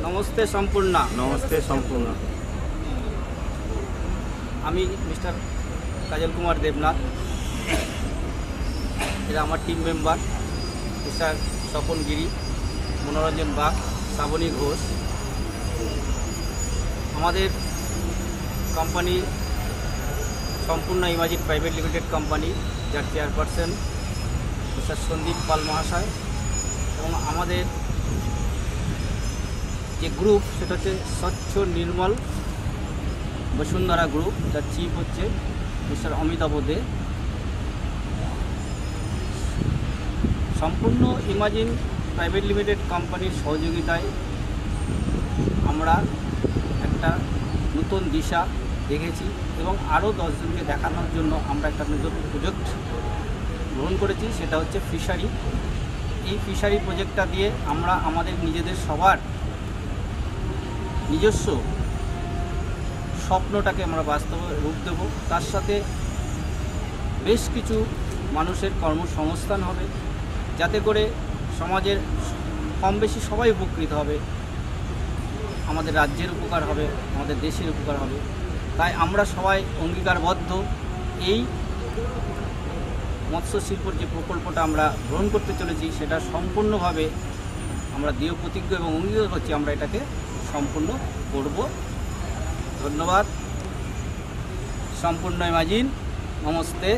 নমস্তে সম্পূর্ণা। নমস্তে সম্পূর্ণ। আমি মিস্টার কাজল কুমার দেবনাথ, এরা আমার টিম মেম্বার মিস্টার স্বপন গিরি, মনোরঞ্জন বাগ, শ্রাবণী ঘোষ। আমাদের কোম্পানি সম্পূর্ণ ইমাজিন প্রাইভেট লিমিটেড কোম্পানি, যার চেয়ারপারসন মিস্টার সন্দীপ পাল মহাশয়, এবং আমাদের যে গ্রুপ সেটা হচ্ছে স্বচ্ছ নির্মল বসুন্ধরা গ্রুপ, যার চিফ হচ্ছে মিস্টার অমিতাভ দে। সম্পূর্ণ ইমাজিন প্রাইভেট লিমিটেড কোম্পানির সহযোগিতায় আমরা একটা নতুন দিশা দেখেছি এবং আরও 10 জনকে দেখানোর জন্য আমরা একটা নতুন প্রজেক্ট গ্রহণ করেছি, সেটা হচ্ছে ফিশারি। এই ফিশারি প্রজেক্টটা দিয়ে আমরা আমাদের নিজেদের সবার নিজস্ব স্বপ্নটাকে আমরা বাস্তবে রূপ দেব। তার সাথে বেশ কিছু মানুষের কর্মসংস্থান হবে, যাতে করে সমাজের কম বেশি সবাই উপকৃত হবে, আমাদের রাজ্যের উপকার হবে, আমাদের দেশের উপকার হবে। তাই আমরা সবাই অঙ্গীকারবদ্ধ এই মৎস্য শিল্পর যে প্রকল্পটা আমরা গ্রহণ করতে চলেছি সেটা সম্পূর্ণভাবে আমরা দৃঢ় প্রতিজ্ঞ এবং অঙ্গীকার করছি আমরা এটাকে সম্পূর্ণ করব। ধন্যবাদ। সম্পূর্ণ ইমাজিন। নমস্তে।